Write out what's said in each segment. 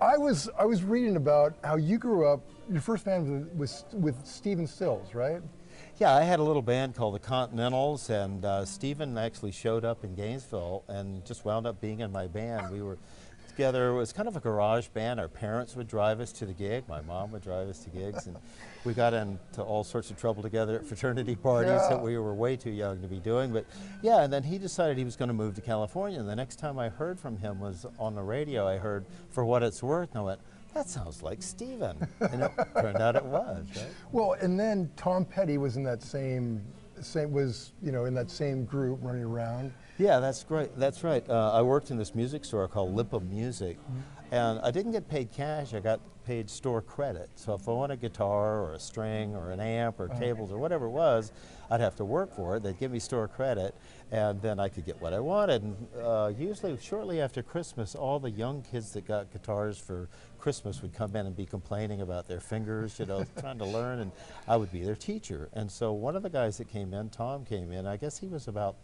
I was reading about how you grew up. Your first band was with Stephen Stills, right? Yeah, I had a little band called the Continentals, and Stephen actually showed up in Gainesville and just wound up being in my band. We were together. It was kind of a garage band. Our parents would drive us to the gig. My mom would drive us to gigs, and we got into all sorts of trouble together at fraternity parties that we were way too young to be doing. But yeah, and then he decided he was going to move to California, and the next time I heard from him was on the radio. I heard For What It's Worth, and I went, that sounds like Stephen. And it turned out it was, right? Well, and then Tom Petty was in that same in that same group running around. Yeah, that's great. That's right. I worked in this music store called Lipa Music, and I didn't get paid cash. I got paid store credit. So if I wanted a guitar or a string or an amp or cables or whatever it was, I'd have to work for it. They'd give me store credit, and then I could get what I wanted. And usually shortly after Christmas, all the young kids that got guitars for Christmas would come in and be complaining about their fingers, trying to learn, and I would be their teacher. And so one of the guys that came in, Tom, came in. I guess he was about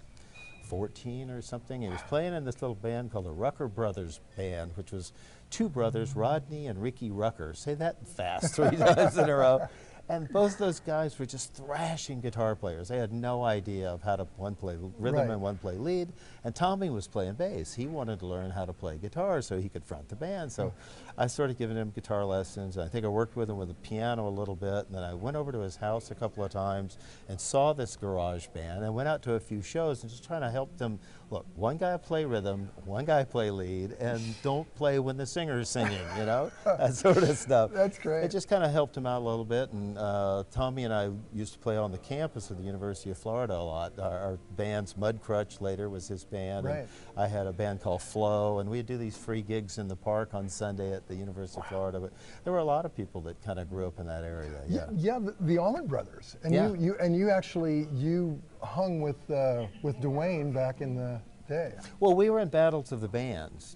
14 or something. He was playing in this little band called the Rucker Brothers Band, which was two brothers, Rodney and Ricky Rucker. Say that fast 3 times in a row. And both those guys were just thrashing guitar players. They had no idea of how to, one play rhythm and one play lead. And Tommy was playing bass. He wanted to learn how to play guitar so he could front the band. So I started giving him guitar lessons. I think I worked with him with the piano a little bit. And then I went over to his house a couple of times and saw this garage band and went out to a few shows and just trying to help them. Look, one guy play rhythm, one guy play lead, and don't play when the singer's singing, that sort of stuff. That's great. It just kind of helped him out a little bit. And Tommy and I used to play on the campus of the University of Florida a lot. Our band's Mud Crutch later was his band. Right. And I had a band called Flow, and we'd do these free gigs in the park on Sunday at the University of Florida. But there were a lot of people that kind of grew up in that area. Yeah, the Allman Brothers, and you actually hung with Duane back in the day. Well, we were in battles of the bands.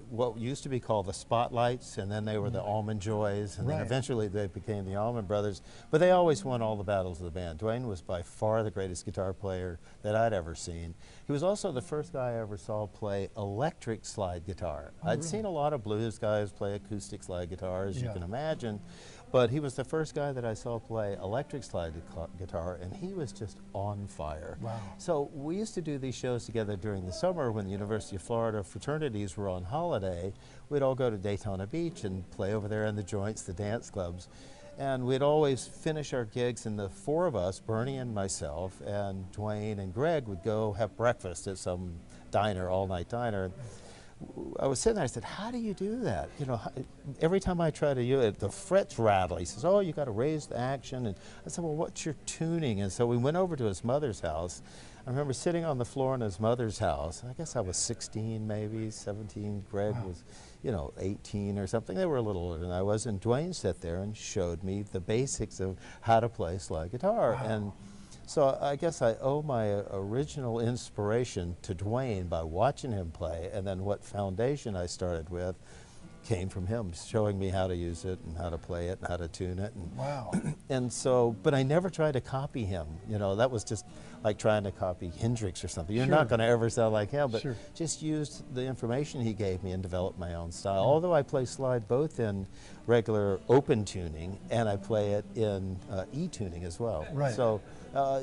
What used to be called the Spotlights, and then they were the Allman Joys, and then eventually they became the Allman Brothers. But they always won all the battles of the band. Duane was by far the greatest guitar player that I'd ever seen. He was also the first guy I ever saw play electric slide guitar. I'd seen a lot of blues guys play acoustic slide guitar, as you can imagine, but he was the first guy that I saw play electric slide guitar, and he was just on fire. Wow. So we used to do these shows together during the summer when the University of Florida fraternities were on holiday. We'd all go to Daytona Beach and play over there in the joints, the dance clubs. And we'd always finish our gigs, and the four of us, Bernie and myself, and Duane and Greg, would go have breakfast at some diner, all-night diner. I was sitting there, I said, how do you do that? Every time I try to do it, the frets rattle. He says, oh, you got to raise the action. And I said, well, what's your tuning? And so we went over to his mother's house. I remember sitting on the floor in his mother's house. I guess I was 16, maybe 17. Greg was, 18 or something. They were a little older than I was. And Duane sat there and showed me the basics of how to play slide guitar. Wow. And so I guess I owe my original inspiration to Duane by watching him play, and then what foundation I started with came from him, showing me how to use it and how to play it and how to tune it. And, wow. And so, but I never tried to copy him. That was just like trying to copy Hendrix or something. You're not going to ever sound like him, but just used the information he gave me and developed my own style. Although I play slide both in regular open tuning and I play it in E tuning as well. Right. So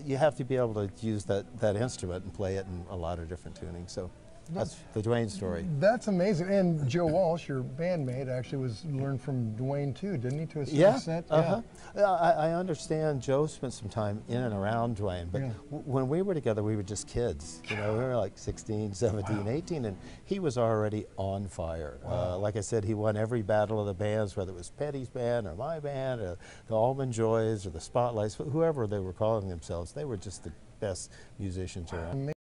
you have to be able to use that instrument and play it in a lot of different tunings. So that's the Duane story. That's amazing. And Joe Walsh, your bandmate, actually learned from Duane too, didn't he, to a certain extent? I understand Joe spent some time in and around Duane, but when we were together, we were just kids. We were like 16, 17, 18, and he was already on fire. Like I said, he won every battle of the bands, whether it was Petty's band or my band or the Allman Joys or the Spotlights, whoever they were calling themselves. They were just the best musicians around.